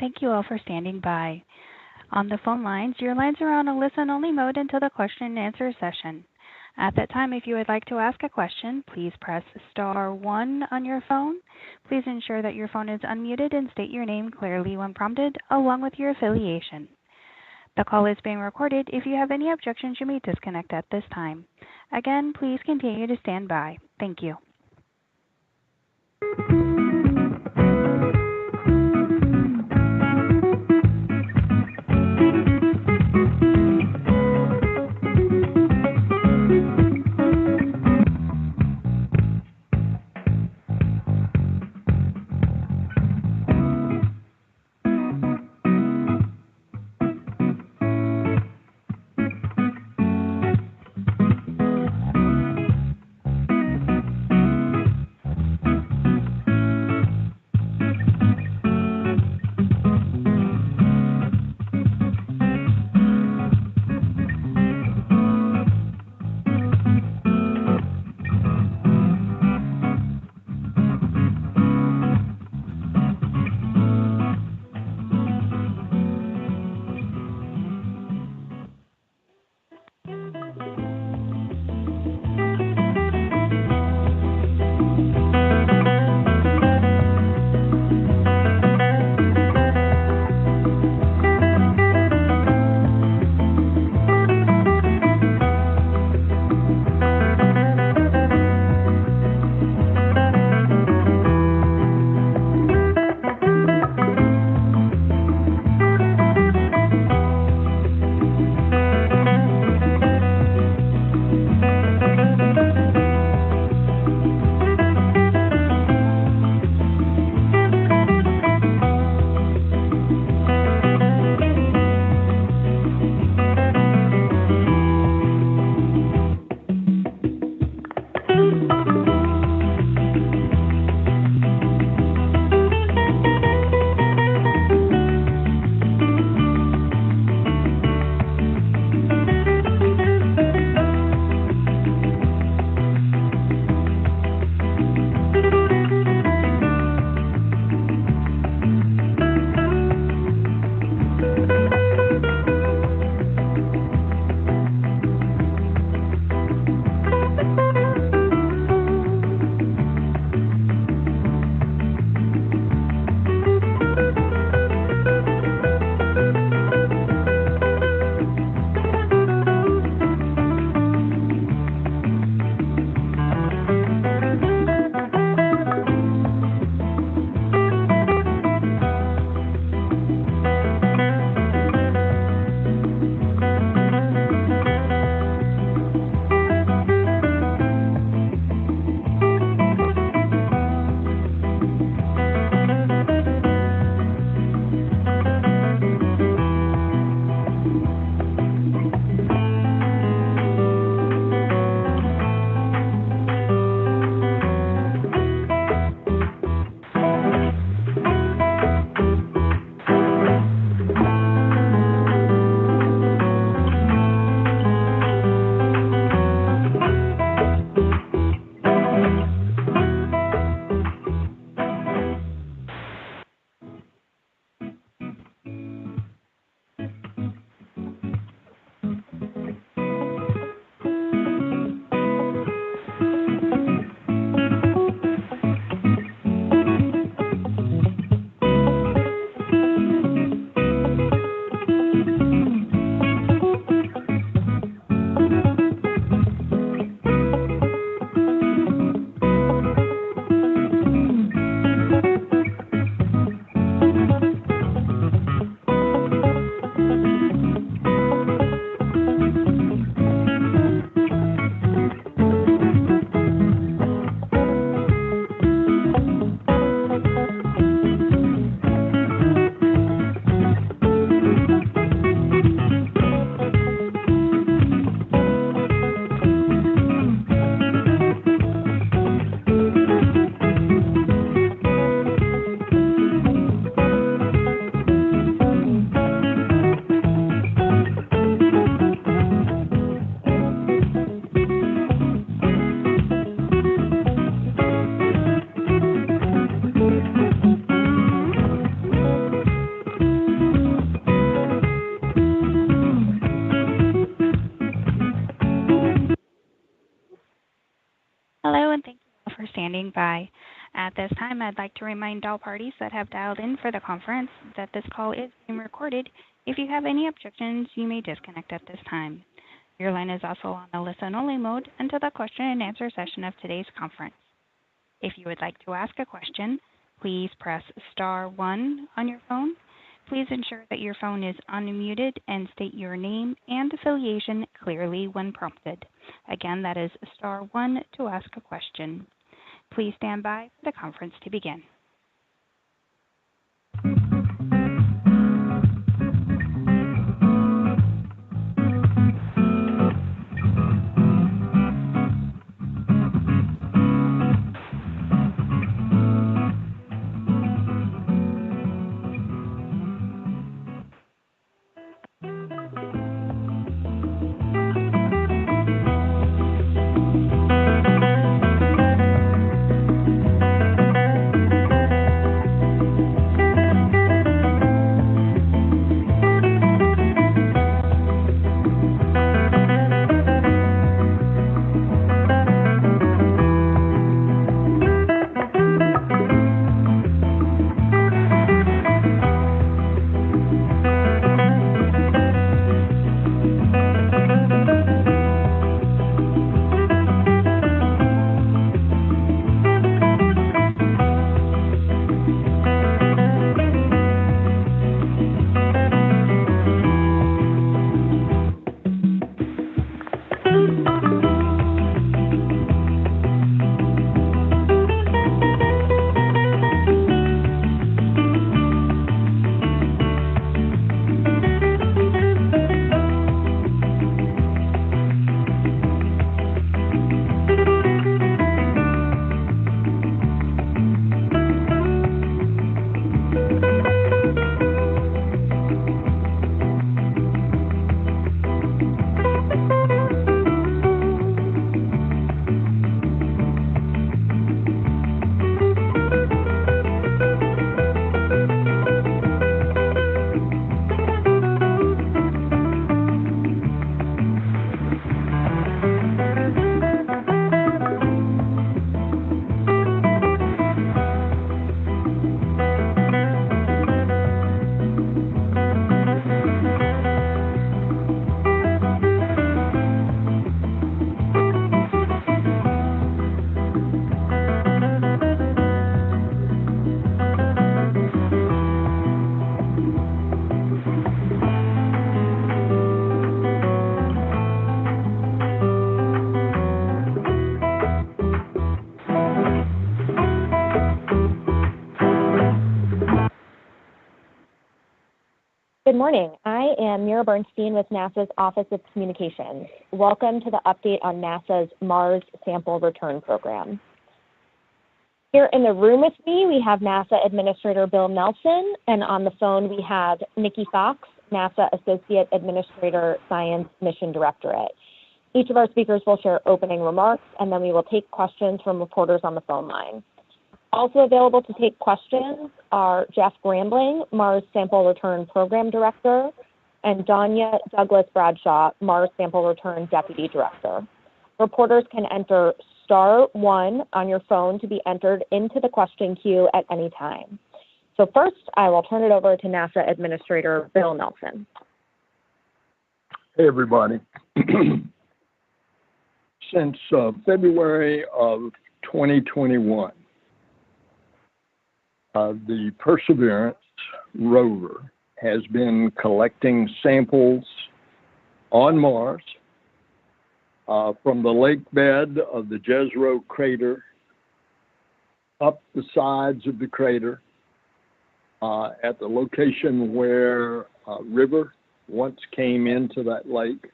thank you all for standing by. On the phone lines, your lines are on a listen-only mode until the question and answer session. At that time, if you would like to ask a question, please press star 1 on your phone. Please ensure that your phone is unmuted and state your name clearly when prompted, along with your affiliation. The call is being recorded. If you have any objections, you may disconnect at this time. Again, please continue to stand by. Thank you. Hello, and thank you all for standing by. At this time, I'd like to remind all parties that have dialed in for the conference that this call is being recorded. If you have any objections, you may disconnect at this time. Your line is also on a listen-only mode until the question and answer session of today's conference. If you would like to ask a question, please press star 1 on your phone. Please ensure that your phone is unmuted and state your name and affiliation clearly when prompted. Again, that is star 1 to ask a question. Please stand by for the conference to begin. Good morning. I am Mira Bernstein with NASA's Office of Communications. Welcome to the update on NASA's Mars Sample Return Program. Here in the room with me, we have NASA Administrator Bill Nelson, and on the phone we have Nicky, NASA Associate Administrator, Science Mission Directorate. Each of our speakers will share opening remarks, and then we will take questions from reporters on the phone line. Also available to take questions are Jeff Grambling, Mars Sample Return Program Director, and Danya Douglas Bradshaw, Mars Sample Return Deputy Director. Reporters can enter star 1 on your phone to be entered into the question queue at any time. So first, I will turn it over to NASA Administrator Bill Nelson. Hey, everybody. Since February of 2021, the Perseverance rover has been collecting samples on Mars from the lake bed of the Jezero crater, up the sides of the crater, at the location where a river once came into that lake,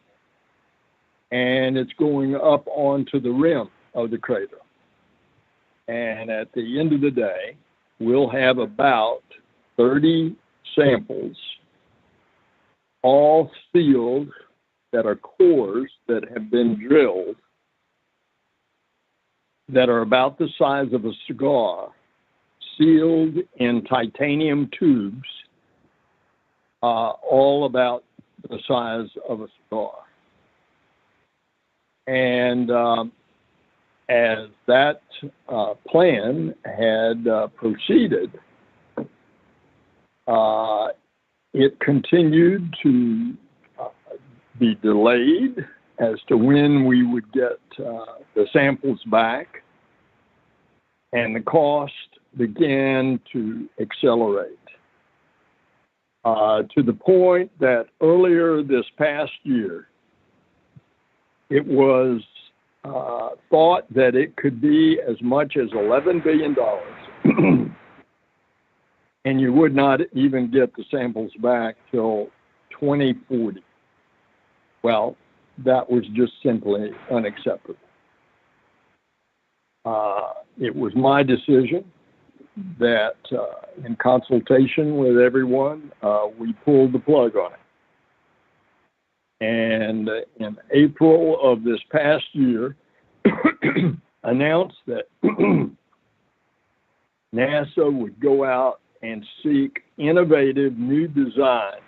and it's going up onto the rim of the crater. And at the end of the day, we'll have about 30 samples, all sealed, that are cores that have been drilled, that are about the size of a cigar, sealed in titanium tubes, all about the size of a cigar. And as that plan had proceeded, it continued to be delayed as to when we would get the samples back, and the cost began to accelerate to the point that earlier this past year, it was thought that it could be as much as $11 billion, and you would not even get the samples back till 2040. Well, that was just simply unacceptable. It was my decision that, in consultation with everyone, we pulled the plug on it. And in April of this past year, announced that NASA would go out and seek innovative new designs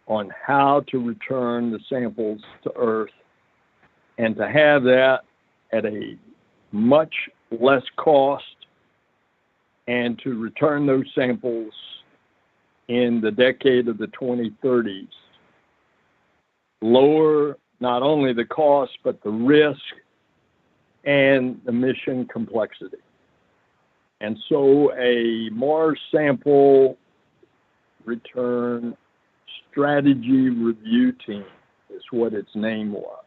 on how to return the samples to Earth, and to have that at a much less cost, and to return those samples in the decade of the 2030s. Lower not only the cost, but the risk and the mission complexity. And so a Mars sample return strategy review team is what its name was.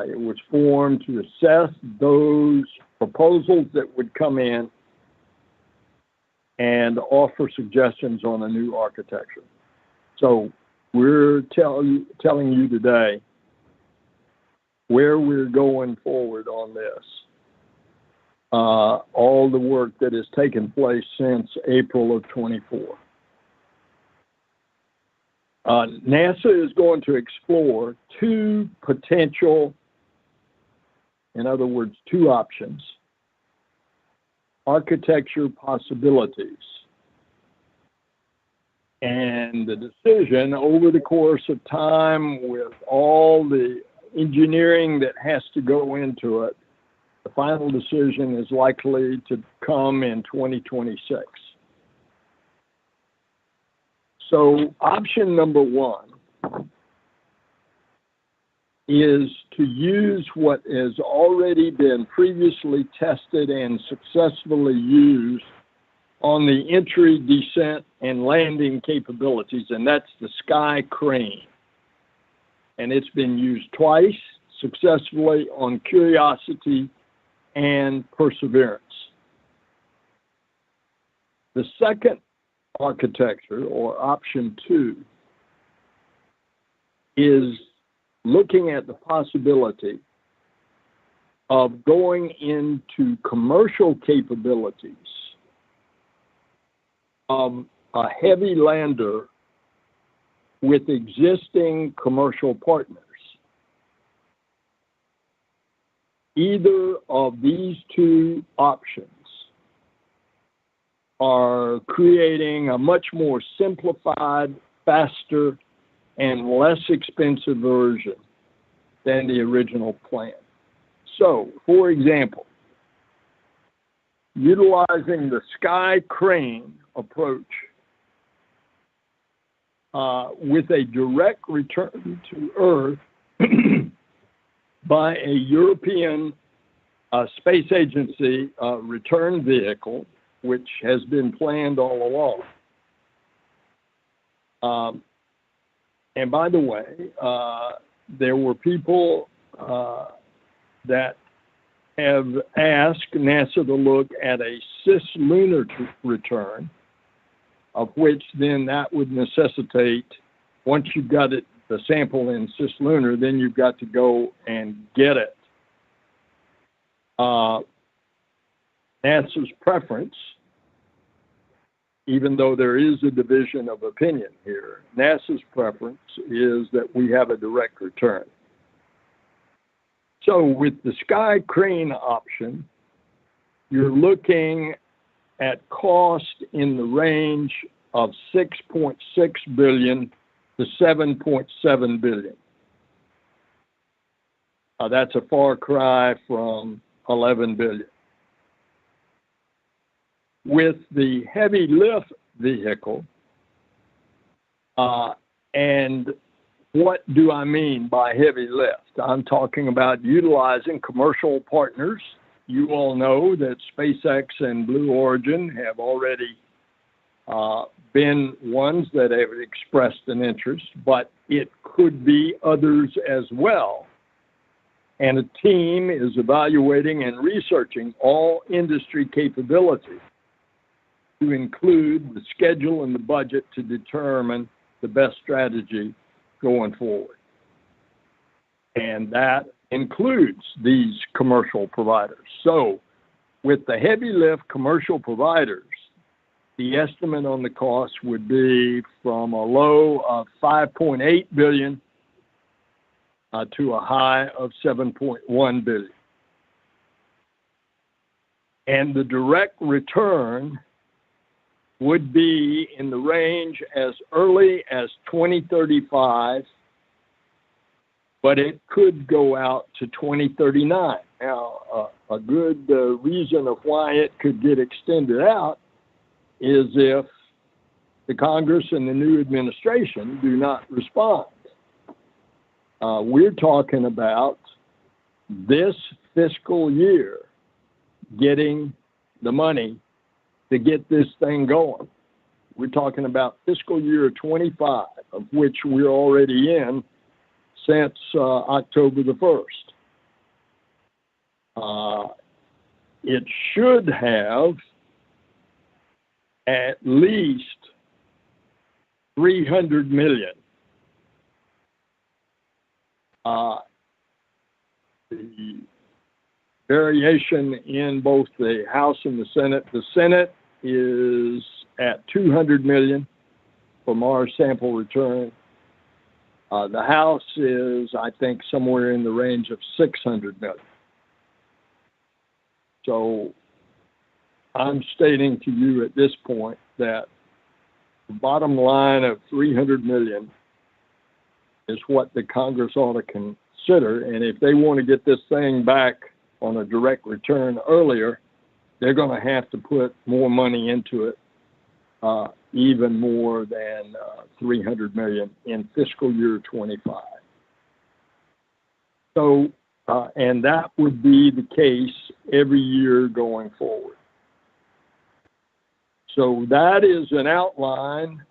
It was formed to assess those proposals that would come in and offer suggestions on a new architecture. So we're telling you today where we're going forward on this. All the work that has taken place since April of 24. NASA is going to explore two potential, in other words, two options, architecture possibilities. And the decision over the course of time, with all the engineering that has to go into it, the final decision is likely to come in 2026. So option number one is to use what has already been previously tested and successfully used on the entry, descent, and landing capabilities, and that's the Sky Crane. And it's been used twice successfully on Curiosity and Perseverance. The second architecture, or option two, is looking at the possibility of going into commercial capabilities of a heavy lander with existing commercial partners. Either of these two options are creating a much more simplified, faster, and less expensive version than the original plan. So, for example, utilizing the Sky Crane approach with a direct return to Earth by a European Space Agency return vehicle, which has been planned all along. And by the way, there were people that have asked NASA to look at a cislunar return, of which then that would necessitate, once you've got it, the sample in cislunar, then you've got to go and get it. NASA's preference, even though there is a division of opinion here, NASA's preference is that we have a direct return. So with the Sky Crane option, you're looking at cost in the range of $6.6 billion to $7.7 billion. That's a far cry from 11 billion. With the heavy lift vehicle, and what do I mean by heavy lift? I'm talking about utilizing commercial partners. You all know that SpaceX and Blue Origin have already been ones that have expressed an interest, but it could be others as well. And a team is evaluating and researching all industry capabilities to include the schedule and the budget to determine the best strategy going forward. And that includes these commercial providers. So with the heavy lift commercial providers, the estimate on the cost would be from a low of 5.8 billion to a high of 7.1 billion. And the direct return would be in the range as early as 2035, but it could go out to 2039. Now, a good reason of why it could get extended out is if the Congress and the new administration do not respond. We're talking about this fiscal year getting the money to get this thing going. We're talking about fiscal year 25, of which we're already in since October the 1st. It should have at least 300 million. The variation in both the House and the Senate is at 200 million for Mars sample return. The House is, I think, somewhere in the range of 600 million. So I'm stating to you at this point that the bottom line of 300 million is what the Congress ought to consider. And if they want to get this thing back on a direct return earlier, they're going to have to put more money into it, even more than 300 million in fiscal year 25. So, and that would be the case every year going forward. So that is an outline.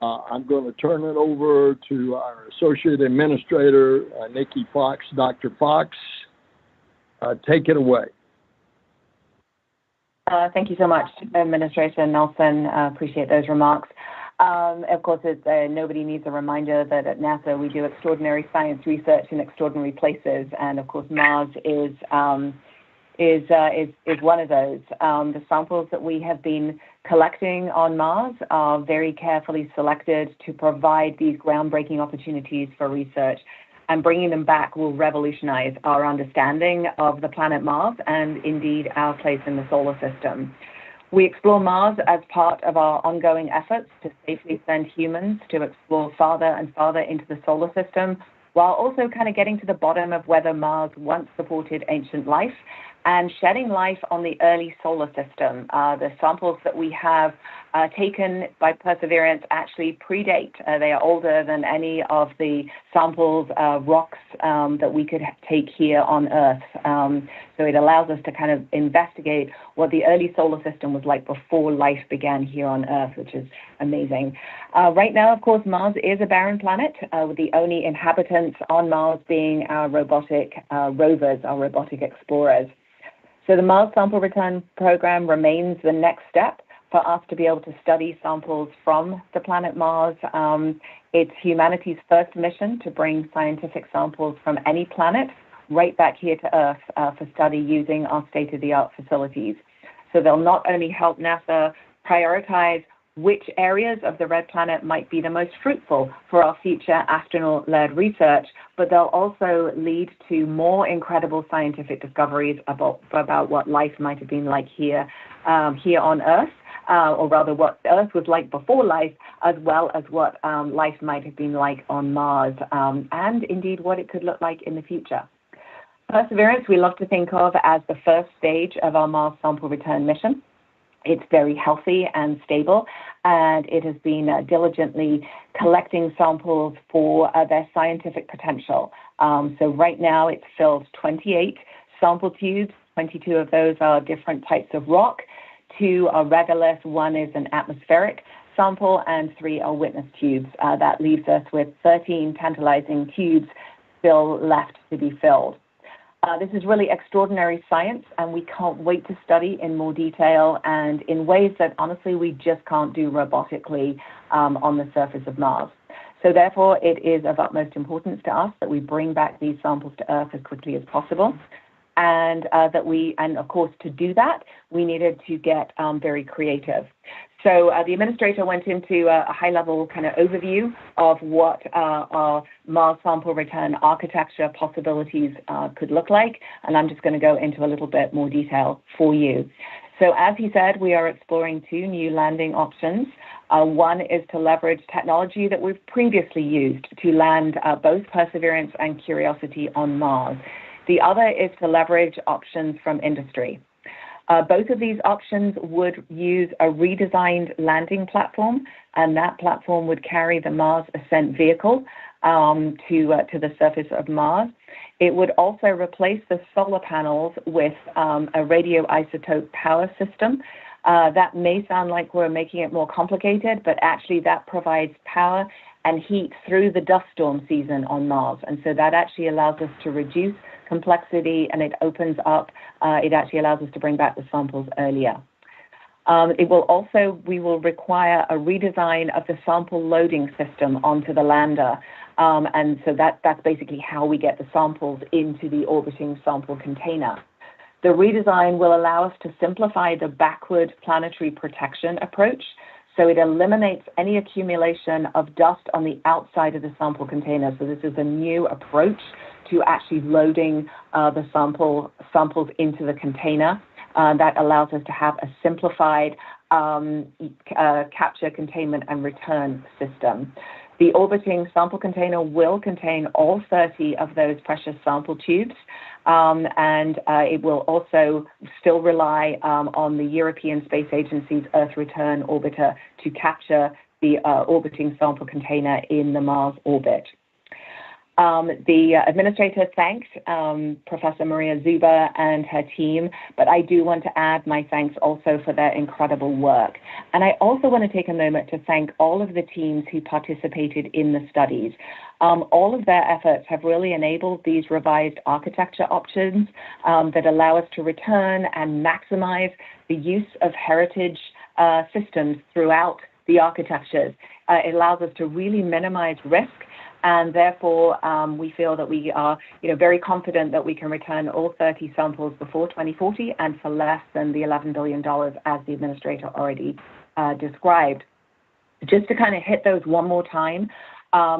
I'm going to turn it over to our Associate Administrator, Nicky Fox. Dr. Fox, take it away. Thank you so much, Administrator Nelson. Appreciate those remarks. Of course, nobody needs a reminder that at NASA we do extraordinary science research in extraordinary places, and of course Mars is one of those. The samples that we have been collecting on Mars are very carefully selected to provide these groundbreaking opportunities for research, and bringing them back will revolutionize our understanding of the planet Mars and indeed our place in the solar system. We explore Mars as part of our ongoing efforts to safely send humans to explore farther and farther into the solar system, while also kind of getting to the bottom of whether Mars once supported ancient life and shedding light on the early solar system. The samples that we have taken by Perseverance actually predate. They are older than any of the samples, rocks that we could take here on Earth. So it allows us to kind of investigate what the early solar system was like before life began here on Earth, which is amazing. Right now, of course, Mars is a barren planet, with the only inhabitants on Mars being our robotic rovers, our robotic explorers. So the Mars Sample Return Program remains the next step for us to be able to study samples from the planet Mars. It's humanity's first mission to bring scientific samples from any planet right back here to Earth for study using our state-of-the-art facilities. So they'll not only help NASA prioritize which areas of the red planet might be the most fruitful for our future astronaut-led research, but they'll also lead to more incredible scientific discoveries about what life might have been like here on Earth, or rather what Earth was like before life, as well as what life might have been like on Mars, and indeed what it could look like in the future. Perseverance, we love to think of as the first stage of our Mars sample return mission. It's very healthy and stable, and it has been diligently collecting samples for their scientific potential. So right now it's filled 28 sample tubes. 22 of those are different types of rock. 2 are regolith, 1 is an atmospheric sample, and 3 are witness tubes. That leaves us with 13 tantalizing tubes still left to be filled. This is really extraordinary science, and we can't wait to study in more detail and in ways that, honestly, we just can't do robotically on the surface of Mars. So therefore, it is of utmost importance to us that we bring back these samples to Earth as quickly as possible. And of course, to do that, we needed to get very creative. So the administrator went into a high-level kind of overview of what our Mars sample return architecture possibilities could look like, and I'm just going to go into a little bit more detail for you. So as he said, we are exploring 2 new landing options. One is to leverage technology that we've previously used to land both Perseverance and Curiosity on Mars. The other is to leverage options from industry. Both of these options would use a redesigned landing platform, and that platform would carry the Mars ascent vehicle to the surface of Mars. It would also replace the solar panels with a radioisotope power system. That may sound like we're making it more complicated, but actually that provides power and heat through the dust storm season on Mars. And so that actually allows us to reduce complexity, and it opens up, it actually allows us to bring back the samples earlier. We will require a redesign of the sample loading system onto the lander. And so that's basically how we get the samples into the orbiting sample container. The redesign will allow us to simplify the backward planetary protection approach. So it eliminates any accumulation of dust on the outside of the sample container. So this is a new approach to actually loading the samples into the container. That allows us to have a simplified capture, containment, and return system. The orbiting sample container will contain all 30 of those precious sample tubes, and it will also still rely on the European Space Agency's Earth Return Orbiter to capture the orbiting sample container in the Mars orbit. The administrator thanked Professor Maria Zuba and her team, but I do want to add my thanks also for their incredible work. And I also want to take a moment to thank all of the teams who participated in the studies. All of their efforts have really enabled these revised architecture options that allow us to return and maximize the use of heritage systems throughout the architectures. It allows us to really minimize risk, and therefore we feel that we are very confident that we can return all 30 samples before 2040 and for less than the $11 billion as the administrator already described. Just to kind of hit those one more time,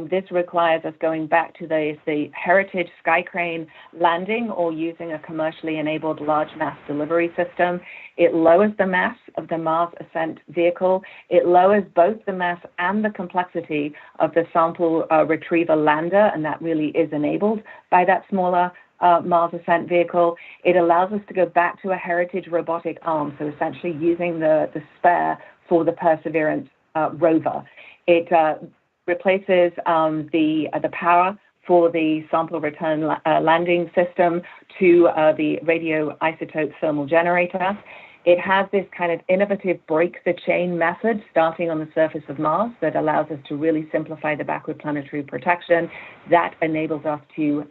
this requires us going back to the heritage sky crane landing or using a commercially enabled large mass delivery system. It lowers the mass of the Mars ascent vehicle. It lowers both the mass and the complexity of the sample retriever lander, and that really is enabled by that smaller Mars ascent vehicle. It allows us to go back to a heritage robotic arm, so essentially using the spare for the Perseverance rover. It replaces the power for the sample return landing system to the radioisotope thermal generator. It has this kind of innovative break-the-chain method starting on the surface of Mars that allows us to really simplify the backward planetary protection. That enables us to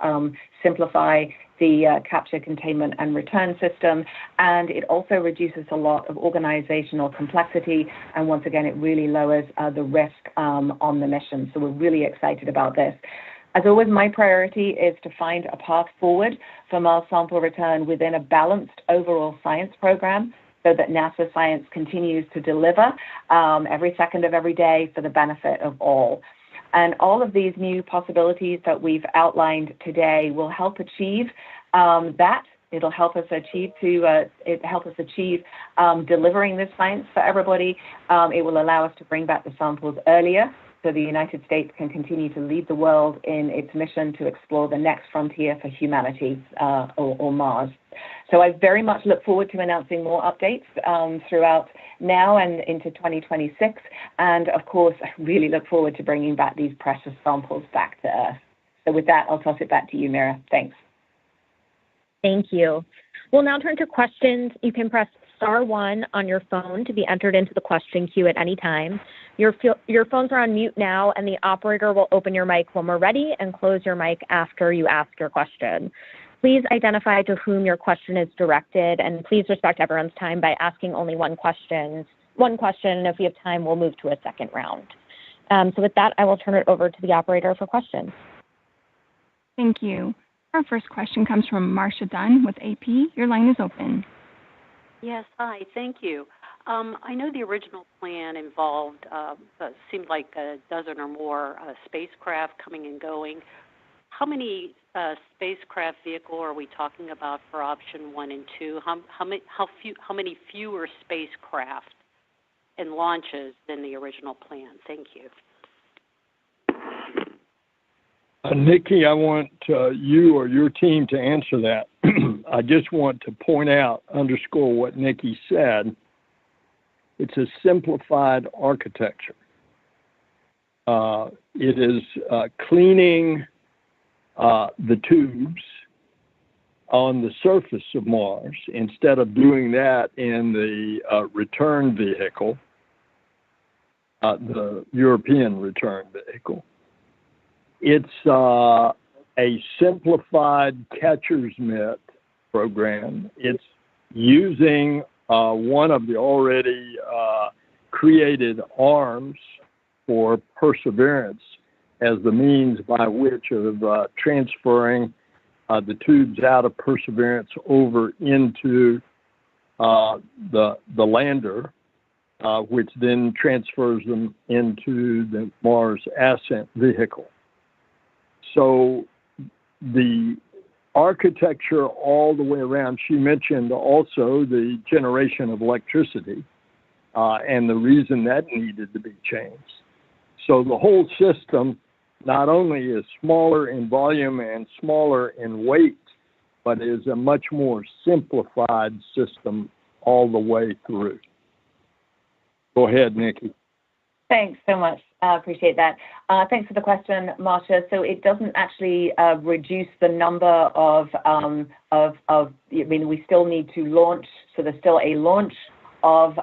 simplify the capture, containment, and return system. And it also reduces a lot of organizational complexity. And once again, it really lowers the risk on the mission. So we're really excited about this. As always, my priority is to find a path forward for Mars sample return within a balanced overall science program so that NASA science continues to deliver every second of every day for the benefit of all. And all of these new possibilities that we've outlined today will help achieve that. It'll help us achieve delivering this science for everybody. It will allow us to bring back the samples earlier. so the United States can continue to lead the world in its mission to explore the next frontier for humanity, or Mars. So I very much look forward to announcing more updates throughout now and into 2026. And of course, I really look forward to bringing back these precious samples back to Earth. So with that, I'll toss it back to you, Mira. Thanks. Thank you. We'll now turn to questions. You can press *1 on your phone to be entered into the question queue at any time. Your phones are on mute now, and the operator will open your mic when we're ready and close your mic after you ask your question. Please identify to whom your question is directed, and please respect everyone's time by asking only one question, and if we have time, we'll move to a second round. So with that, I will turn it over to the operator for questions. Thank you. Our first question comes from Marcia Dunn with AP. Your line is open. Yes, hi, thank you. I know the original plan involved, seemed like a dozen or more spacecraft coming and going. How many spacecraft vehicle are we talking about for option 1 and 2? How many fewer spacecraft and launches than the original plan? Thank you. Nikki, I want you or your team to answer that. I just want to underscore what Nikki said. It's a simplified architecture. It is cleaning the tubes on the surface of Mars instead of doing that in the return vehicle, the European return vehicle. It's a simplified catcher's mitt program. It's using one of the already created arms for Perseverance as the means by which of transferring the tubes out of Perseverance over into the lander, which then transfers them into the Mars ascent vehicle. So the architecture all the way around, she mentioned also the generation of electricity and the reason that needed to be changed. So the whole system not only is smaller in volume and smaller in weight, but is a much more simplified system all the way through. Go ahead, Nikki. Thanks so much. I appreciate that. Thanks for the question, Marcia. So it doesn't actually reduce the number of we still need to launch, so there's still a launch of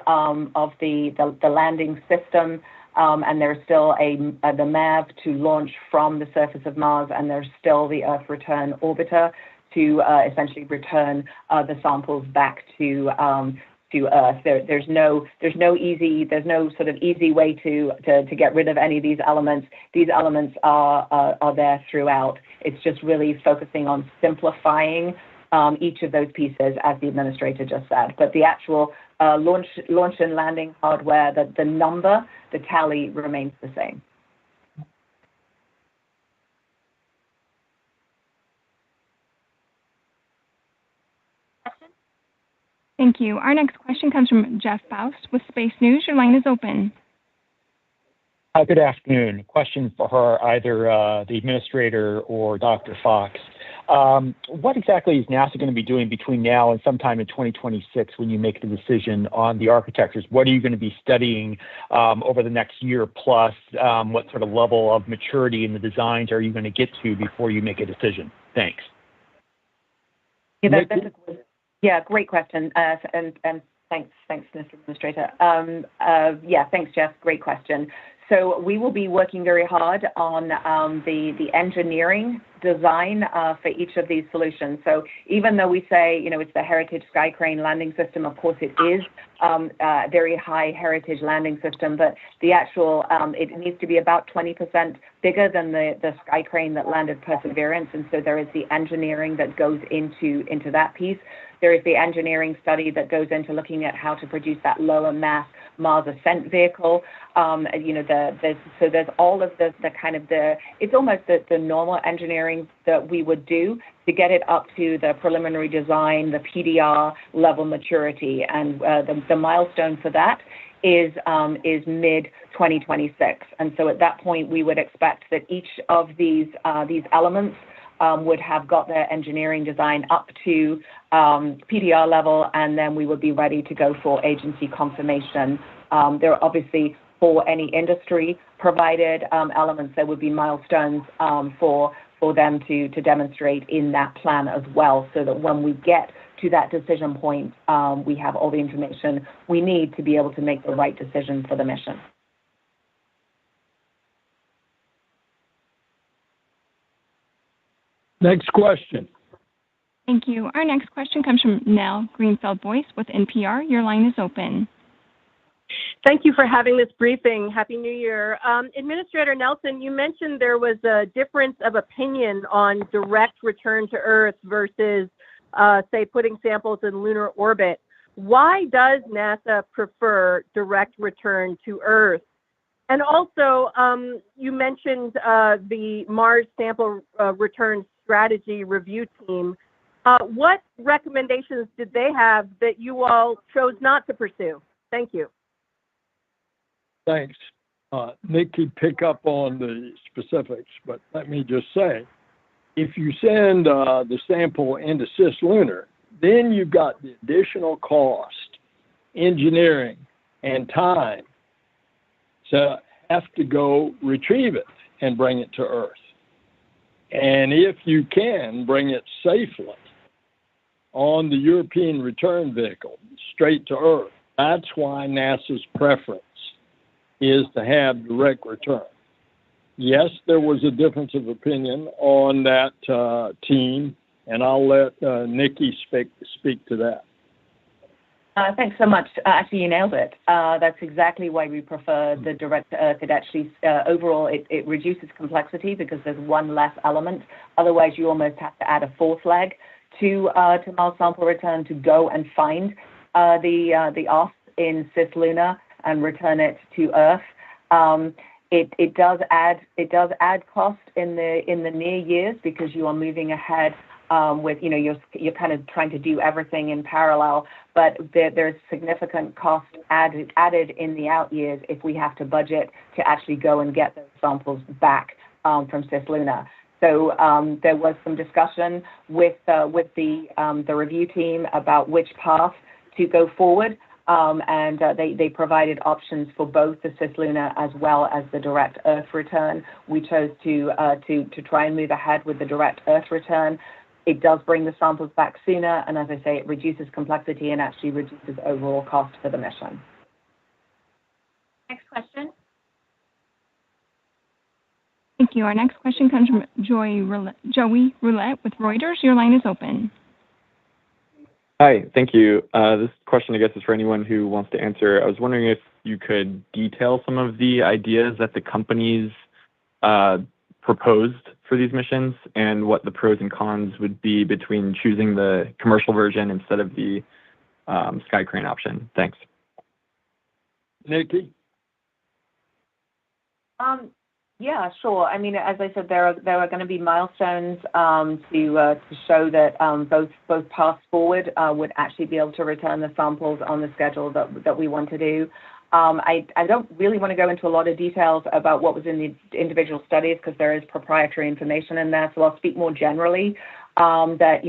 the landing system, and there's still the MAV to launch from the surface of Mars, and there's still the Earth return orbiter to essentially return the samples back to Earth. There's no sort of easy way to get rid of any of these elements. These elements are there throughout. It's just really focusing on simplifying each of those pieces, as the administrator just said. But the actual launch and landing hardware, the tally remains the same. Thank you. Our next question comes from Jeff Faust with Space News. Your line is open. Hi, good afternoon. Question for her, either the administrator or Dr. Fox. What exactly is NASA going to be doing between now and sometime in 2026 when you make the decision on the architectures? What are you going to be studying over the next year plus? What sort of level of maturity in the designs are you going to get to before you make a decision? Thanks. Yeah, great question, and thanks, Mr. Administrator. Thanks, Jeff. Great question. So we will be working very hard on the engineering design for each of these solutions. So even though we say, it's the Heritage Sky Crane landing system, of course it is a very high heritage landing system, but the actual, it needs to be about 20% bigger than the Sky Crane that landed Perseverance. And so there is the engineering that goes into that piece. There is the engineering study that goes into looking at how to produce that lower mass Mars ascent vehicle. So there's all of the kind of it's almost the normal engineering that we would do to get it up to the preliminary design, the PDR level maturity. And the milestone for that is mid-2026. And so at that point, we would expect that each of these elements would have got their engineering design up to PDR level, and then we would be ready to go for agency confirmation. There are obviously, for any industry-provided elements, there would be milestones for them to demonstrate in that plan as well, so that when we get to that decision point, we have all the information we need to be able to make the right decision for the mission. Next question. Thank you. Our next question comes from Nell Greenfeld-Boyce with NPR. Your line is open. Thank you for having this briefing. Happy New Year. Administrator Nelson, you mentioned there was a difference of opinion on direct return to Earth versus, say, putting samples in lunar orbit. Why does NASA prefer direct return to Earth? And also, you mentioned the Mars Sample Return Strategy Review Team. What recommendations did they have that you all chose not to pursue? Thank you. Thanks. Nicky, pick up on the specifics, but let me just say, if you send the sample into cislunar, then you've got the additional cost, engineering, and time to have to go retrieve it and bring it to Earth. And if you can bring it safely on the European return vehicle straight to Earth, that's why NASA's preference is to have direct return. Yes, there was a difference of opinion on that team, and I'll let Nicky speak to that. Thanks so much. Actually, you nailed it. That's exactly why we prefer the direct to Earth. It actually, overall, it reduces complexity because there's one less element. Otherwise, you almost have to add a fourth leg to Mars sample return to go and find the off in cislunar and return it to Earth. It does add cost in the near years because you are moving ahead with, you're kind of trying to do everything in parallel, but there's significant cost added in the out years if we have to budget to actually go and get those samples back from cislunar. So there was some discussion with the review team about which path to go forward. And they provided options for both the cislunar as well as the direct Earth return. We chose to try and move ahead with the direct Earth return. It does bring the samples back sooner, and as I say, it reduces complexity and actually reduces overall cost for the mission. Next question. Thank you. Our next question comes from Joey Roulette with Reuters. Your line is open. Hi, thank you. This question, I guess, is for anyone who wants to answer. I was wondering if you could detail some of the ideas that the companies proposed for these missions and what the pros and cons would be between choosing the commercial version instead of the Sky Crane option. Thanks. Nicky? Yeah, sure. I mean, as I said, there are going to be milestones to show that both paths forward would actually be able to return the samples on the schedule that we want to do. I don't really want to go into a lot of details about what was in the individual studies because there is proprietary information in there. So I'll speak more generally that,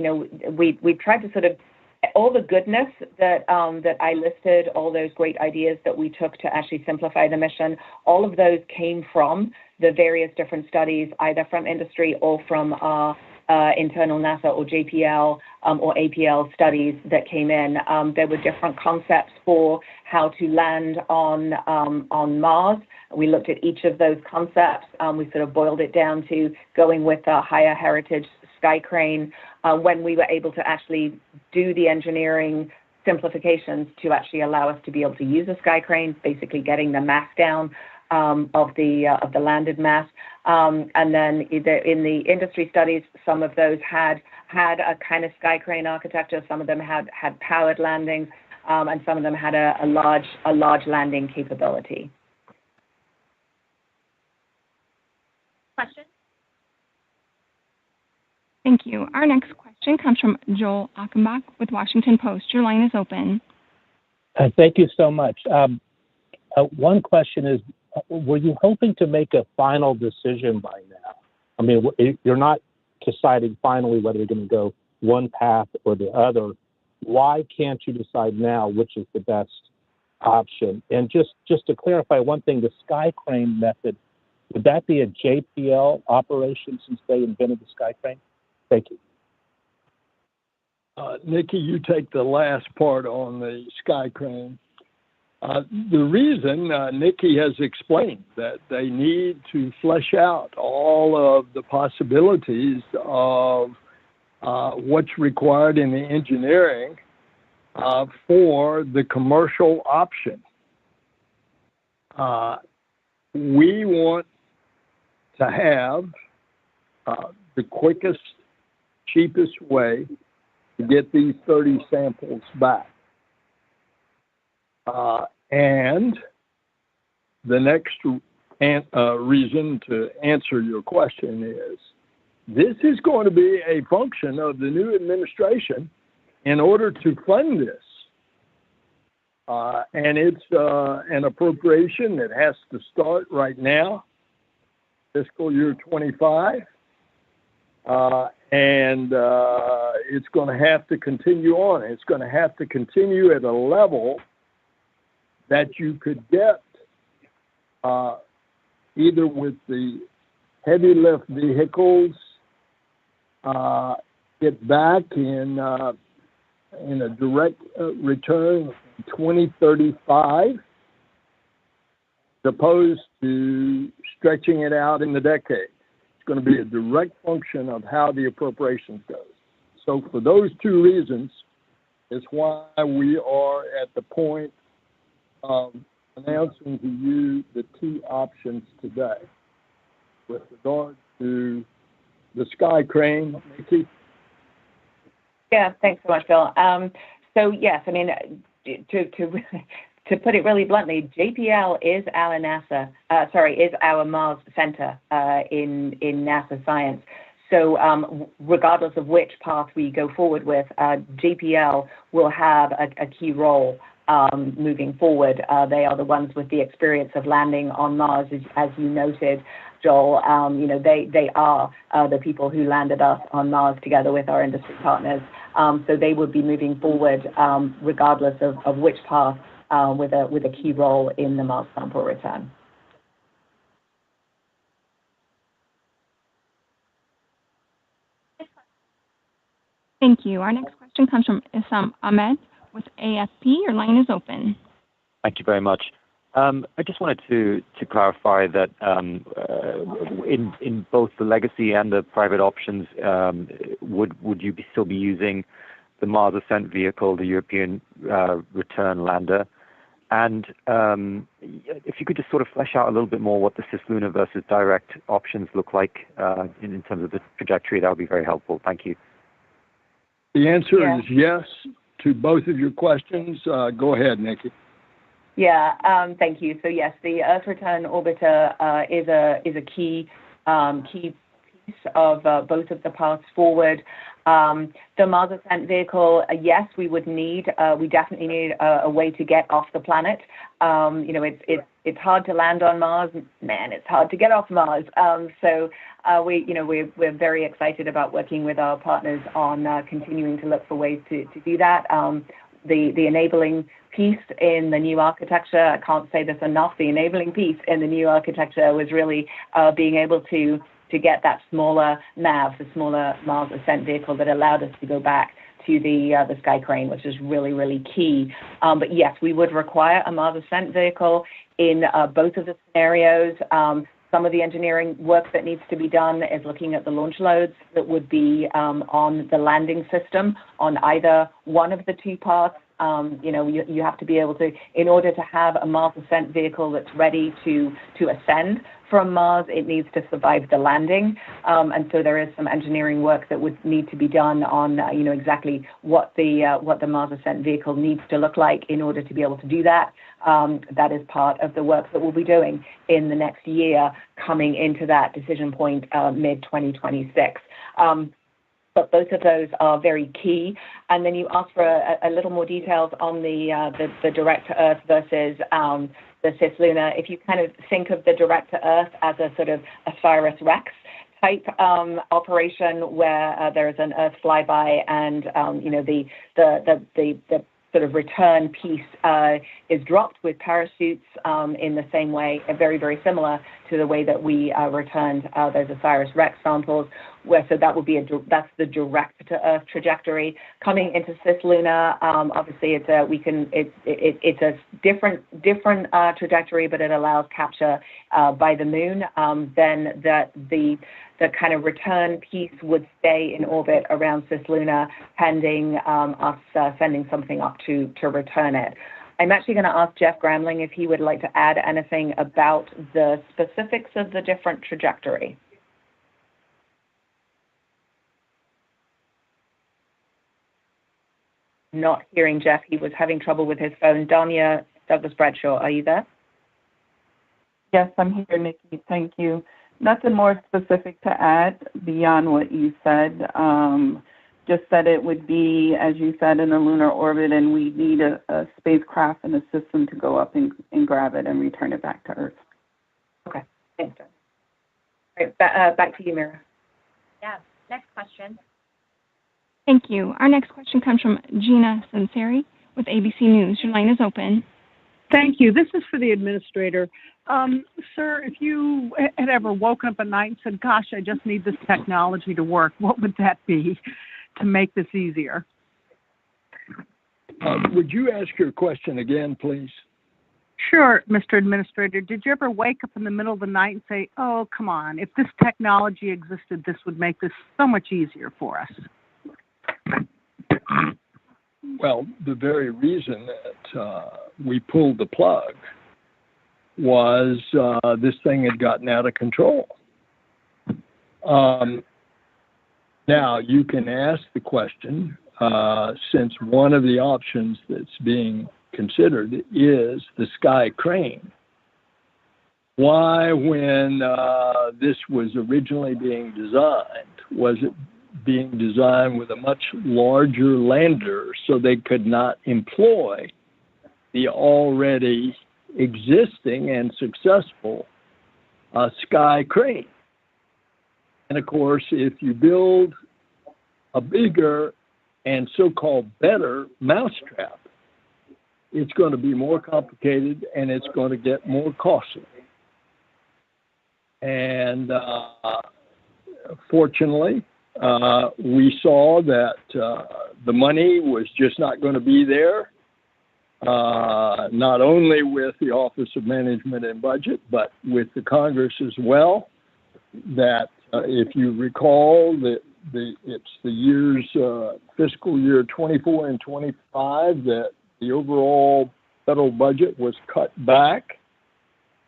we've tried to sort of all the goodness that I listed, all those great ideas that we took to actually simplify the mission, all of those came from the various different studies, either from industry or from our internal NASA or JPL or APL studies that came in. There were different concepts for how to land on Mars. We looked at each of those concepts. We sort of boiled it down to going with a higher heritage Sky Crane when we were able to actually do the engineering simplifications to actually allow us to be able to use a Sky Crane, basically getting the mass down of the landed mass. And then in the industry studies, some of those had a kind of Sky Crane architecture. Some of them had powered landings, and some of them had a large landing capability. Question? Thank you. Our next question comes from Joel Achenbach with Washington Post. Your line is open. Thank you so much. one question is, were you hoping to make a final decision by now? I mean, you're not deciding finally whether you're going to go one path or the other. Why can't you decide now which is the best option? And just to clarify one thing, the sky crane method, would that be a JPL operation since they invented the sky crane? Thank you. Nicky, you take the last part on the sky crane. The reason Nicky has explained that they need to flesh out all of the possibilities of what's required in the engineering for the commercial option. We want to have the quickest, cheapest way to get these 30 samples back. And the next reason to answer your question is, this is going to be a function of the new administration in order to fund this. And it's an appropriation that has to start right now, fiscal year 25. And it's going to have to continue on. It's going to have to continue at a level that you could get either with the heavy lift vehicles, get back in a direct return in 2035, as opposed to stretching it out in the decade. It's going to be a direct function of how the appropriations goes. So for those two reasons, is why we are at the point of announcing to you the two options today. With regard to the sky crane, Nicky? Yeah, thanks so much, Phil. So yes, I mean, to put it really bluntly, JPL is our is our Mars Center in NASA science. So regardless of which path we go forward with, JPL will have a key role moving forward. They are the ones with the experience of landing on Mars, as you noted, Joel. They are the people who landed us on Mars together with our industry partners. So they would be moving forward regardless of which path, with a key role in the Mars sample return. Thank you. Our next question comes from Isam Ahmed with AFP. Your line is open. Thank you very much. I just wanted to clarify that in both the legacy and the private options, would you still be using the Mars Ascent vehicle, the European return lander? And if you could just sort of flesh out a little bit more what the cislunar versus direct options look like in terms of the trajectory, that would be very helpful. Thank you. The answer is yes to both of your questions. Go ahead, Nicky. Yeah, thank you. So yes, the Earth Return Orbiter is a key piece of both of the paths forward. The Mars Ascent vehicle, yes, we definitely need a way to get off the planet. It's hard to land on Mars. Man, it's hard to get off Mars. So we're very excited about working with our partners on continuing to look for ways to do that. The enabling piece in the new architecture, I can't say this enough, the enabling piece in the new architecture was really being able to get that smaller nav, the smaller Mars Ascent vehicle that allowed us to go back to the sky crane, which is really, really key. But yes, we would require a Mars Ascent vehicle in both of the scenarios. Some of the engineering work that needs to be done is looking at the launch loads that would be on the landing system on either one of the two paths. You have to be able to, in order to have a Mars Ascent vehicle that's ready to ascend from Mars, it needs to survive the landing. And so there is some engineering work that would need to be done on, exactly what the Mars Ascent vehicle needs to look like in order to be able to do that. That is part of the work that we'll be doing in the next year, coming into that decision point mid-2026. but both of those are very key. And then you asked for a little more details on the direct to Earth versus the cislunar. If you kind of think of the direct to Earth as a sort of OSIRIS-REx type operation where there is an Earth flyby and the sort of return piece is dropped with parachutes in the same way, very, very similar to the way that we returned those OSIRIS-REx samples. So that would be that's the direct to Earth trajectory. Coming into cislunar, obviously it's a different trajectory, but it allows capture by the moon. Then the kind of return piece would stay in orbit around cislunar, pending us sending something up to return it. I'm actually going to ask Jeff Gramling if he would like to add anything about the specifics of the different trajectory. Not hearing Jeff. He was having trouble with his phone. Danya Douglas Bradshaw, are you there? Yes, I'm here, Nikki. Thank you. Nothing more specific to add beyond what you said. Just that it would be, as you said, in a lunar orbit, and we need a spacecraft and a system to go up and grab it and return it back to Earth. Okay, thanks, Jen. All right, back to you, Mira. Yeah, next question. Thank you. Our next question comes from Gina Sansari with ABC News. Your line is open. Thank you. This is for the administrator. Sir, if you had ever woken up at night and said, gosh, I just need this technology to work, what would that be to make this easier? Would you ask your question again, please? Sure, Mr. Administrator. Did you ever wake up in the middle of the night and say, oh, come on, if this technology existed, this would make this so much easier for us? Well, the very reason that we pulled the plug was this thing had gotten out of control. Now, you can ask the question, since one of the options that's being considered is the sky crane, why, when this was originally being designed, was it being designed with a much larger lander so they could not employ the already existing and successful sky crane? And of course, if you build a bigger and so-called better mousetrap, it's going to be more complicated and it's going to get more costly. And fortunately, we saw that the money was just not going to be there, not only with the Office of Management and Budget, but with the Congress as well, that if you recall that it's the years, fiscal year 24 and 25, that the overall federal budget was cut back,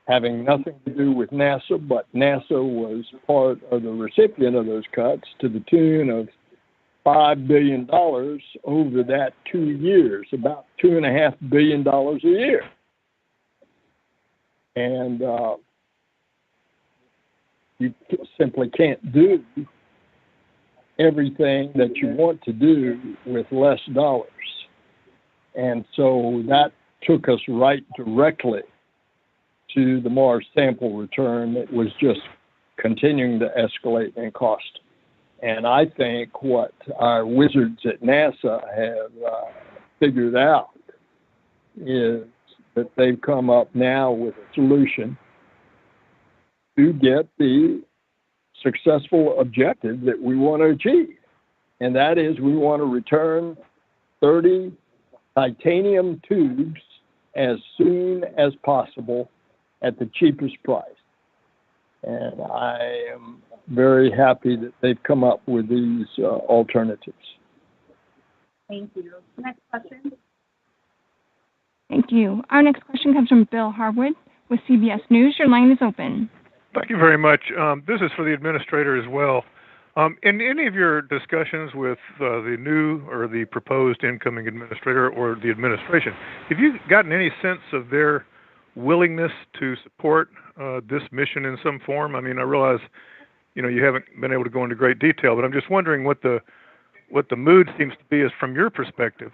having nothing to do with NASA, but NASA was part of the recipient of those cuts to the tune of $5 billion over that 2 years, about $2.5 billion a year. And you simply can't do everything that you want to do with less dollars. And so that took us right directly to the Mars sample return that was just continuing to escalate in cost. And I think what our wizards at NASA have figured out is that they've come up now with a solution to get the successful objective that we want to achieve. And that is we want to return 30 titanium tubes as soon as possible at the cheapest price. And I am very happy that they've come up with these alternatives. Thank you. Next question. Thank you. Our next question comes from Bill Harwood with CBS News. Your line is open. Thank you very much. This is for the administrator as well. In any of your discussions with the new or the proposed incoming administrator or the administration, have you gotten any sense of their willingness to support this mission in some form? I mean, I realize you haven't been able to go into great detail, but I'm just wondering what the mood seems to be is from your perspective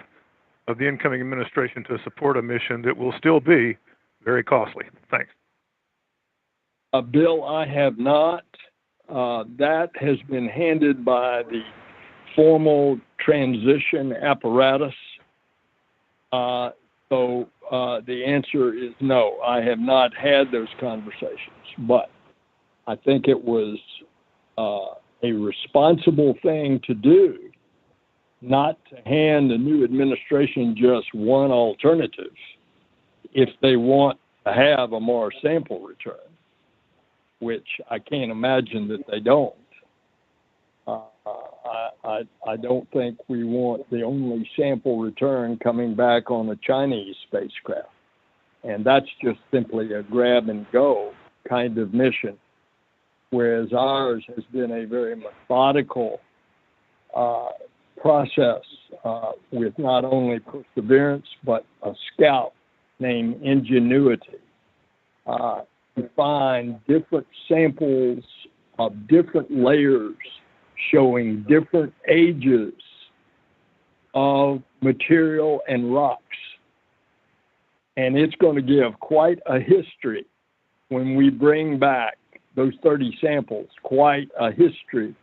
of the incoming administration to support a mission that will still be very costly. Thanks. Bill, I have not. That has been handed by the formal transition apparatus. So the answer is no. I have not had those conversations, but I think it was a responsible thing to do not to hand the new administration just one alternative if they want to have a Mars sample return, which I can't imagine that they don't. I don't think we want the only sample return coming back on a Chinese spacecraft. And that's just simply a grab and go kind of mission, whereas ours has been a very methodical process with not only perseverance, but a scout named Ingenuity to find different samples of different layers showing different ages of material and rocks. And it's going to give quite a history when we bring back those 30 samples, quite a history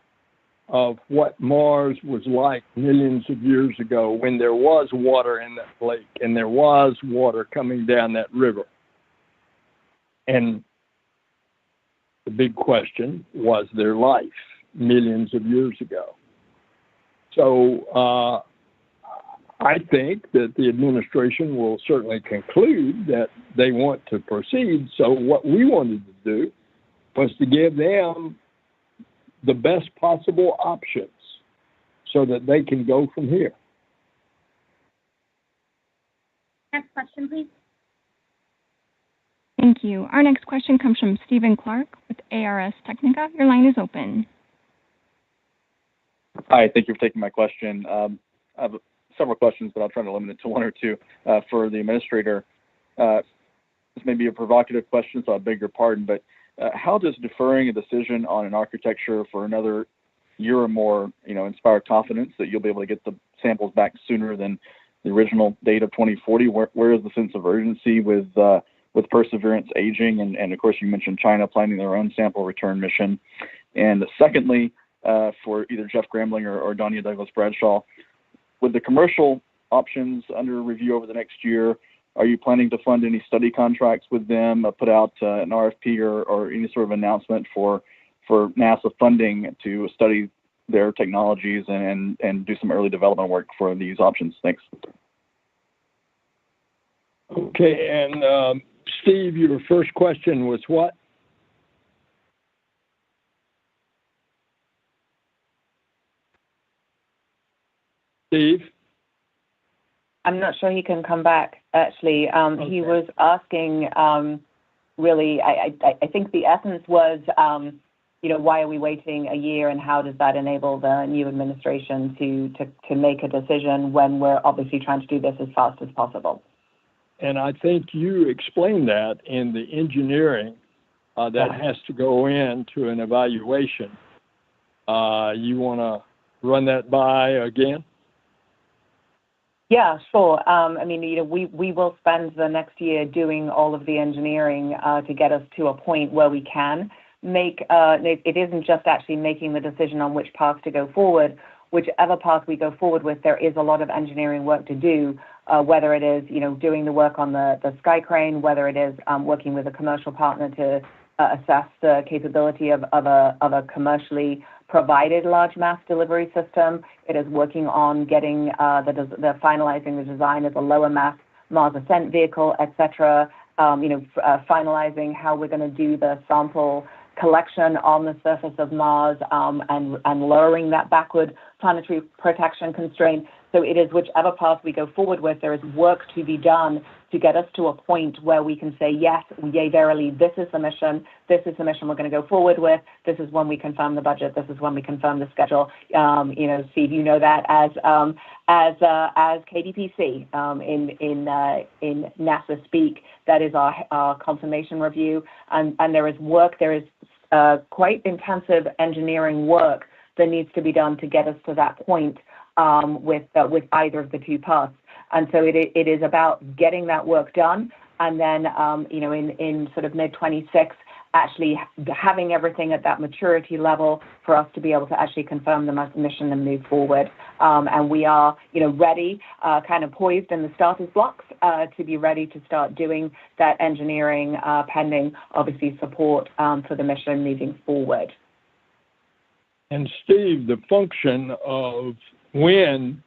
of what Mars was like millions of years ago when there was water in that lake and there was water coming down that river. And the big question, was there life millions of years ago? So I think that the administration will certainly conclude that they want to proceed. So what we wanted to do was to give them the best possible options so that they can go from here. Next question, please. Thank you. Our next question comes from Stephen Clark with ARS Technica. Your line is open. Hi, thank you for taking my question. I have several questions, but I'll try to limit it to one or two for the administrator. This may be a provocative question, so I beg your pardon, but how does deferring a decision on an architecture for another year or more, inspire confidence that you'll be able to get the samples back sooner than the original date of 2040? Where is the sense of urgency with Perseverance aging? And of course, you mentioned China planning their own sample return mission. And secondly, for either Jeff Grambling or Danya Douglas Bradshaw, with the commercial options under review over the next year, are you planning to fund any study contracts with them, put out an RFP or any sort of announcement for NASA funding to study their technologies and do some early development work for these options? Thanks. Okay, and Steve, your first question was what? Steve? I'm not sure he can come back, actually. Okay. He was asking, really, I think the essence was, why are we waiting a year and how does that enable the new administration to make a decision when we're obviously trying to do this as fast as possible? And I think you explained that in the engineering that has to go into an evaluation. You want to run that by again? Yeah, sure. We will spend the next year doing all of the engineering to get us to a point where we can make, it isn't just actually making the decision on which path to go forward. Whichever path we go forward with, there is a lot of engineering work to do, whether it is, doing the work on the sky crane, whether it is working with a commercial partner to assess the capability of a commercially provided large mass delivery system. It is working on getting the finalizing the design of a lower mass Mars ascent vehicle, etc. Finalizing how we're going to do the sample collection on the surface of Mars and lowering that backward planetary protection constraint. So it is whichever path we go forward with, there is work to be done to get us to a point where we can say, yes, yea, verily, this is the mission we're going to go forward with. This is when we confirm the budget. This is when we confirm the schedule. Steve, you know that as KDPC in NASA speak. That is our confirmation review. And there is work, there is quite intensive engineering work that needs to be done to get us to that point with either of the two paths. And so it is about getting that work done, and then in sort of mid-26, actually having everything at that maturity level for us to be able to actually confirm the mission and move forward. And we are, ready, kind of poised in the starter's blocks to be ready to start doing that engineering pending, obviously, support for the mission moving forward. And Steve, the function of when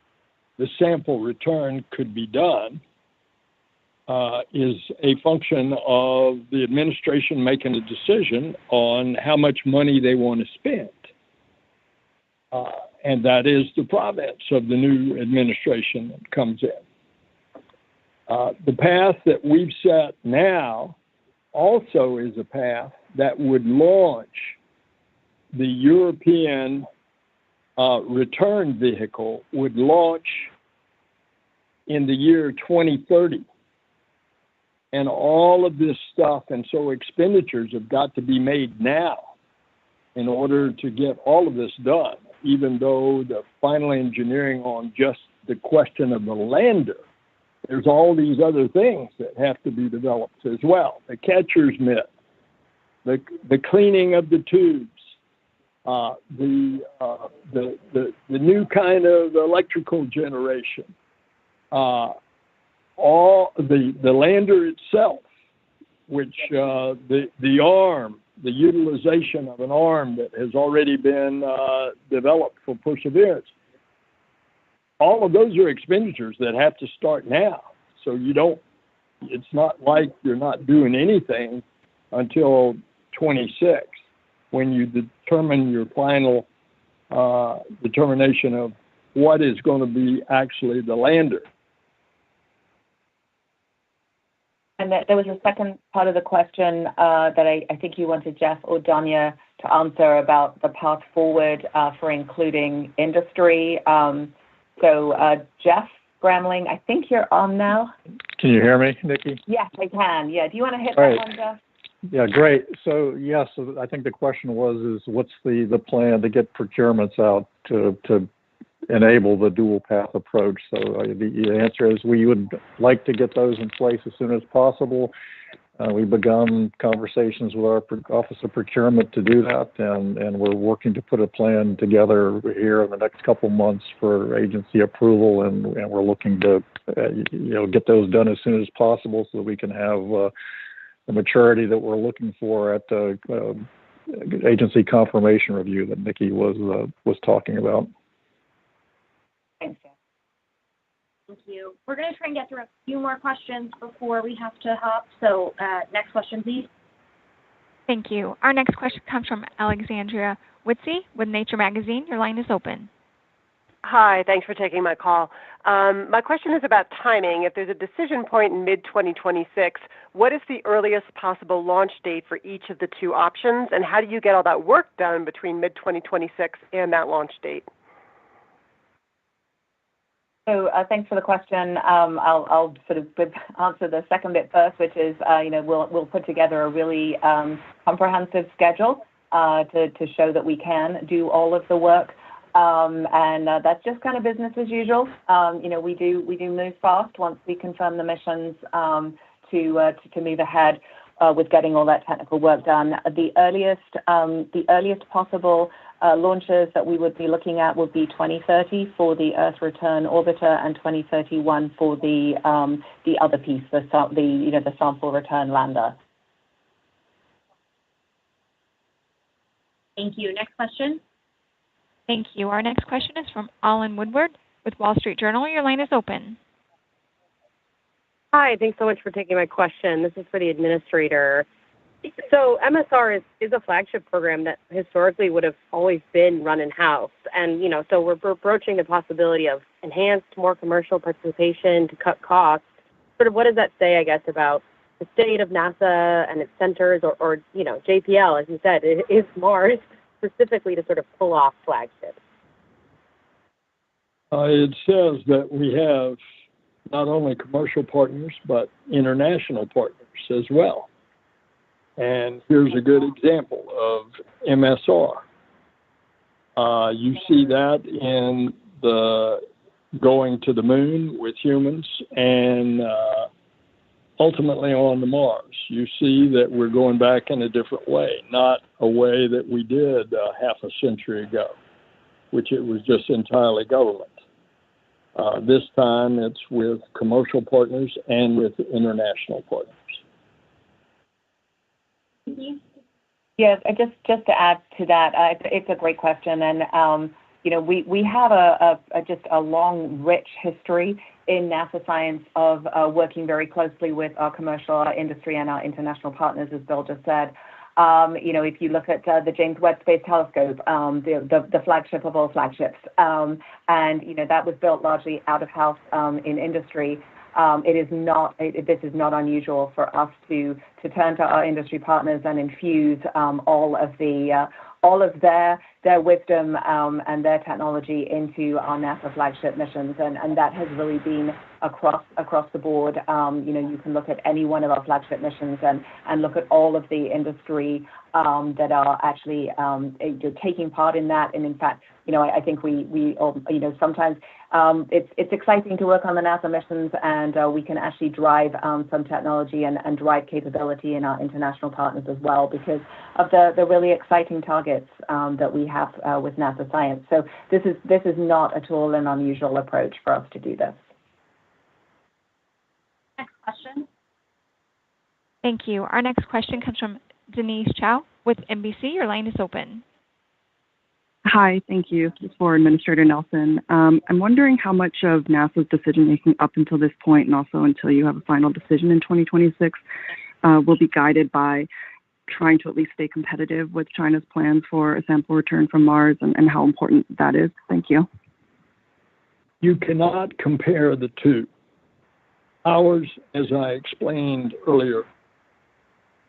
the sample return could be done is a function of the administration making a decision on how much money they want to spend. And that is the province of the new administration that comes in. The path that we've set now also is a path that would launch the European return vehicle, would launch in the year 2030. And all of this stuff, and so expenditures have got to be made now in order to get all of this done, even though the final engineering on just the question of the lander, there's all these other things that have to be developed as well. The catcher's mitt, the cleaning of the tubes, the new kind of electrical generation, all the lander itself, which the arm, the utilization of an arm that has already been developed for Perseverance, all of those are expenditures that have to start now. So it's not like you're not doing anything until 26 when you determine your final determination of what is going to be actually the lander. And there was a second part of the question that I think you wanted Jeff or Danya to answer about the path forward for including industry. So Jeff Bramling, I think you're on now. Can you hear me, Nicky? Yes, I can. Yeah. Do you want to hit Right. that one, Jeff? Yeah, great. So yes, I think the question is what's the plan to get procurements out to enable the dual path approach? So the answer is we would like to get those in place as soon as possible. We've begun conversations with our Office of Procurement to do that, and we're working to put a plan together here in the next couple months for agency approval, and we're looking to get those done as soon as possible so that we can have the maturity that we're looking for at the agency confirmation review that Nicky was talking about. Thanks, Jeff. Thank you. We're going to try and get through a few more questions before we have to hop. So next question, please. Thank you. Our next question comes from Alexandria Witsey with Nature Magazine. Your line is open. Hi, thanks for taking my call. My question is about timing. If there's a decision point in mid-2026, what is the earliest possible launch date for each of the two options, and how do you get all that work done between mid-2026 and that launch date? So thanks for the question. I'll sort of answer the second bit first, which is, we'll put together a really comprehensive schedule to show that we can do all of the work. And that's just kind of business as usual. We do move fast once we confirm the missions to move ahead with getting all that technical work done. The earliest possible launches that we would be looking at would be 2030 for the Earth Return Orbiter and 2031 for the other piece, the sample return lander. Thank you. Next question. Thank you. Our next question is from Alan Woodward with Wall Street Journal. Your line is open. Hi, thanks so much for taking my question. This is for the administrator. So MSR is a flagship program that historically would have always been run in-house. And, so we're broaching the possibility of enhanced, more commercial participation to cut costs. Sort of what does that say, I guess, about the state of NASA and its centers or JPL, as you said, it is Mars, specifically to sort of pull off flagships? It says that we have not only commercial partners, but international partners as well. And here's a good example of MSR. You see that in the going to the moon with humans and ultimately on to Mars. You see that we're going back in a different way, not a way that we did half a century ago, which it was just entirely government. This time it's with commercial partners and with international partners. Yes, just to add to that, it's a great question, and we have just a long, rich history in NASA science of working very closely with our commercial industry and our international partners, as Bill just said. If you look at the James Webb Space Telescope, the flagship of all flagships, and that was built largely out of house in industry. This is not unusual for us to turn to our industry partners and infuse all of their wisdom and their technology into our NASA flagship missions, and that has really been across the board. You can look at any one of our flagship missions and look at all of the industry that are actually taking part in that. And in fact, I think we sometimes it's exciting to work on the NASA missions, and we can actually drive some technology and drive capability in our international partners as well because of the really exciting targets that we have with NASA science. So this is not at all an unusual approach for us to do this. Next question. Thank you. Our next question comes from Denise Chow with NBC. Your line is open. Hi, thank you. This is for Administrator Nelson. I'm wondering how much of NASA's decision-making up until this point and also until you have a final decision in 2026 will be guided by trying to at least stay competitive with China's plans for a sample return from Mars and how important that is. Thank you. You cannot compare the two. Ours, as I explained earlier,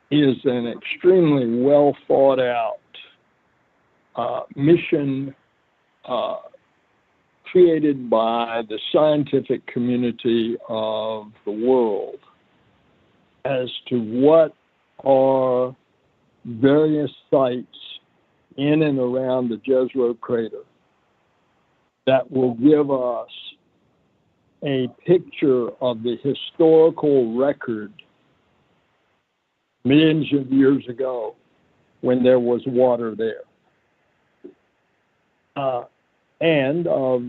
is an extremely well thought out mission created by the scientific community of the world as to what are various sites in and around the Jezero crater that will give us a picture of the historical record millions of years ago when there was water there. And of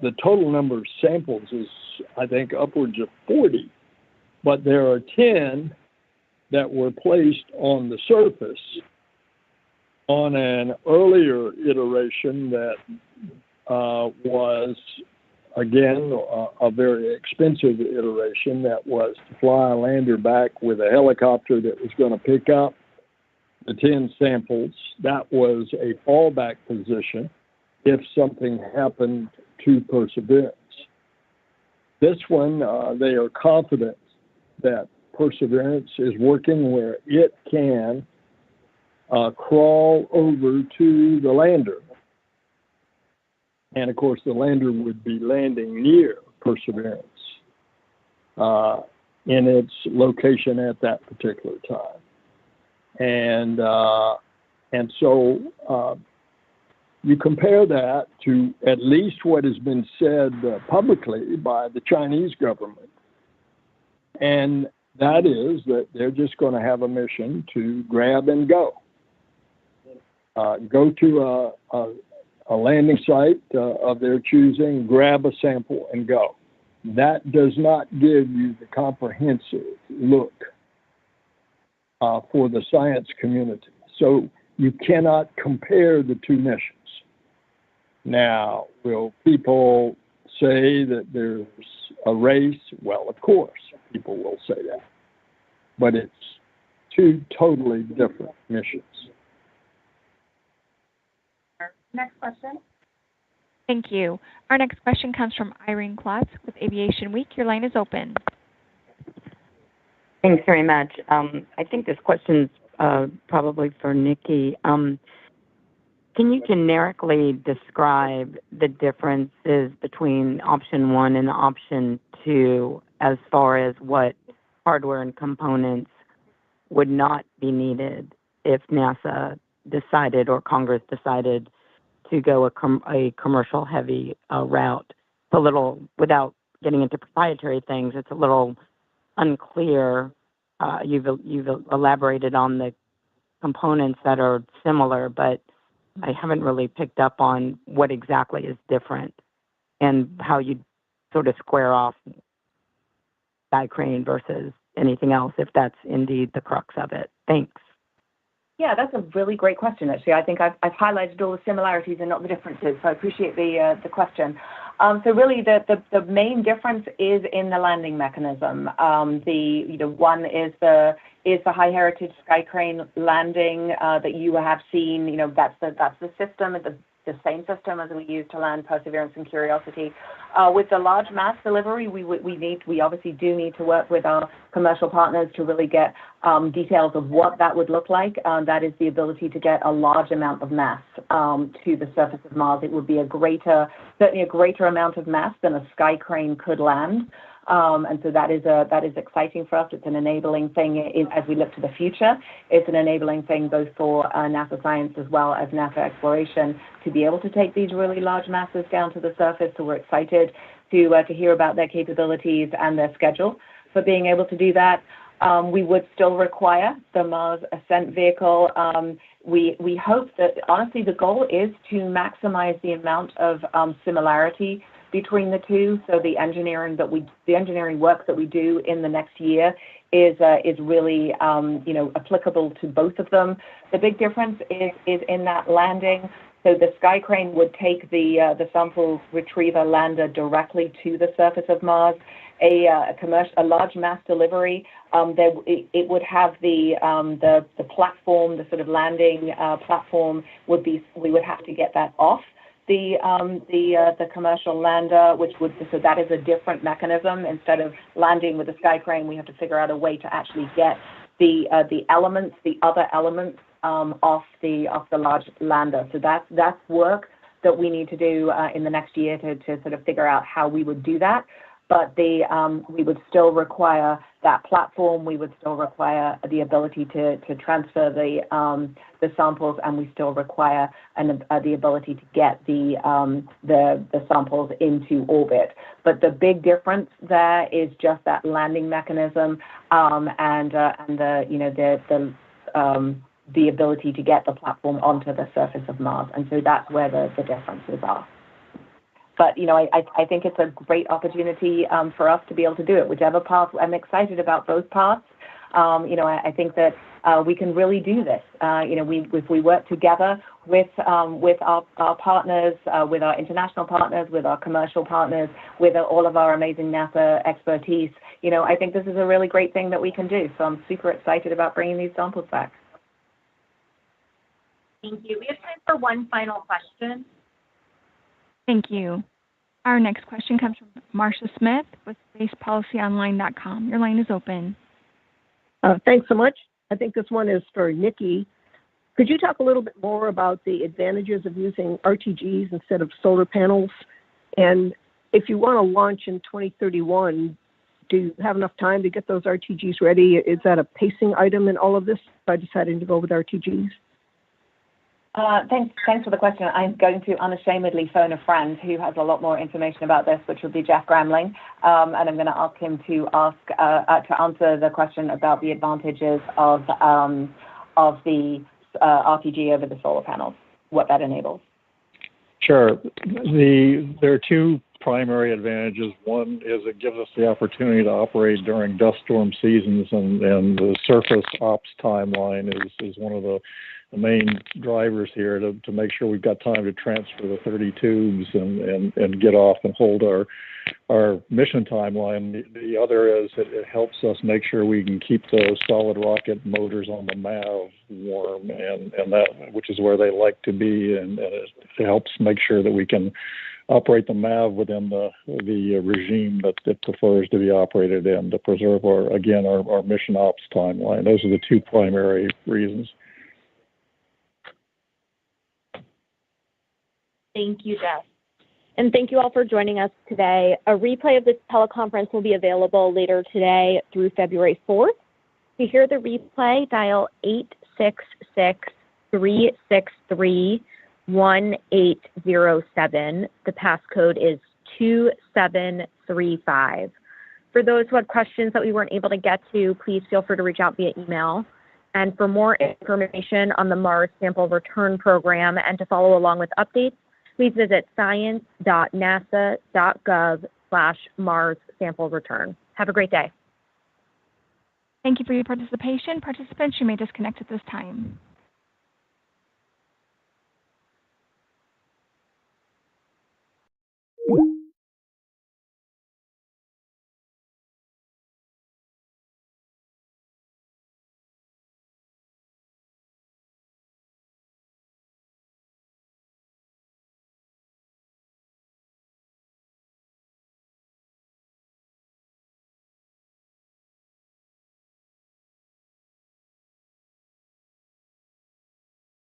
the total number of samples is, I think, upwards of 40, but there are 10 that were placed on the surface on an earlier iteration that was, again, a very expensive iteration that was to fly a lander back with a helicopter that was going to pick up the 10 samples. That was a fallback position if something happened to Perseverance. This one, they are confident that Perseverance is working where it can crawl over to the lander. And of course, the lander would be landing near Perseverance in its location at that particular time. And so you compare that to at least what has been said publicly by the Chinese government, and that is that they're just going to have a mission to grab and go. Go to a landing site of their choosing, grab a sample, and go. That does not give you the comprehensive look for the science community. So you cannot compare the two missions. Now, will people say that there's a race? Well, of course, people will say that. But it's two totally different missions. Next question. Thank you. Our next question comes from Irene Klotz with Aviation Week. Your line is open. Thanks very much. I think this question's probably for Nicky. Can you generically describe the differences between option 1 and option 2 as far as what hardware and components would not be needed if NASA decided or Congress decided to go a commercial heavy route. It's a little, without getting into proprietary things, it's a little unclear. You've elaborated on the components that are similar, but I haven't really picked up on what exactly is different and how you sort of square off Sky Crane versus anything else, if that's indeed the crux of it. Thanks. Yeah, that's a really great question, actually. I think I've highlighted all the similarities and not the differences, so I appreciate the question. So really, the main difference is in the landing mechanism. One is the high heritage Sky Crane landing that you have seen. That's the system, the same system as we use to land Perseverance and Curiosity. With the large mass delivery, we obviously do need to work with our commercial partners to really get details of what that would look like. That is the ability to get a large amount of mass to the surface of Mars. It would be certainly a greater amount of mass than a Sky Crane could land. And so that is exciting for us. It's an enabling thing as we look to the future. It's an enabling thing both for NASA science as well as NASA exploration to be able to take these really large masses down to the surface. So we're excited to hear about their capabilities and their schedule for being able to do that. We would still require the Mars Ascent Vehicle. We hope that, honestly, the goal is to maximize the amount of similarity between the two. So the engineering work that we do in the next year is really applicable to both of them. The big difference is in that landing. So the Sky Crane would take the sample retriever lander directly to the surface of Mars. A large mass delivery, it would have the platform, the sort of landing platform we would have to get that off the commercial lander, so that is a different mechanism. Instead of landing with the Sky Crane, we have to figure out a way to actually get the other elements off the large lander. So that's work that we need to do in the next year to sort of figure out how we would do that. But we would still require that platform. We would still require the ability to transfer the samples, and we still require the ability to get the samples into orbit. But the big difference there is just that landing mechanism and the ability to get the platform onto the surface of Mars. And so that's where the differences are. But, I think it's a great opportunity for us to be able to do it, whichever path. I'm excited about both paths. I think that we can really do this. If we work together with our partners, with our international partners, with our commercial partners, with all of our amazing NASA expertise, I think this is a really great thing that we can do. So I'm super excited about bringing these samples back. Thank you. We have time for one final question. Thank you. Our next question comes from Marcia Smith with SpacePolicyOnline.com. Your line is open. Thanks so much. I think this one is for Nicky. Could you talk a little bit more about the advantages of using RTGs instead of solar panels? And if you want to launch in 2031, do you have enough time to get those RTGs ready? Is that a pacing item in all of this by deciding to go with RTGs? Thanks for the question. I'm going to unashamedly phone a friend who has a lot more information about this, which will be Jeff Gramling, and I'm going to ask him to answer the question about the advantages of the RTG over the solar panels, what that enables. Sure. There are two primary advantages. One is it gives us the opportunity to operate during dust storm seasons, and the surface ops timeline is one of the main drivers here to make sure we've got time to transfer the 30 tubes and get off and hold our mission timeline. The other is it helps us make sure we can keep the solid rocket motors on the MAV warm, and that, which is where they like to be, and it helps make sure that we can operate the MAV within the regime that it prefers to be operated in to preserve our mission ops timeline. Those are the two primary reasons. Thank you, Jeff. And thank you all for joining us today. A replay of this teleconference will be available later today through February 4th. To hear the replay, dial 866-363-1807. The passcode is 2735. For those who had questions that we weren't able to get to, please feel free to reach out via email. And for more information on the Mars Sample Return Program and to follow along with updates, please visit science.nasa.gov/Mars Sample Return. Have a great day. Thank you for your participation. Participants, you may disconnect at this time.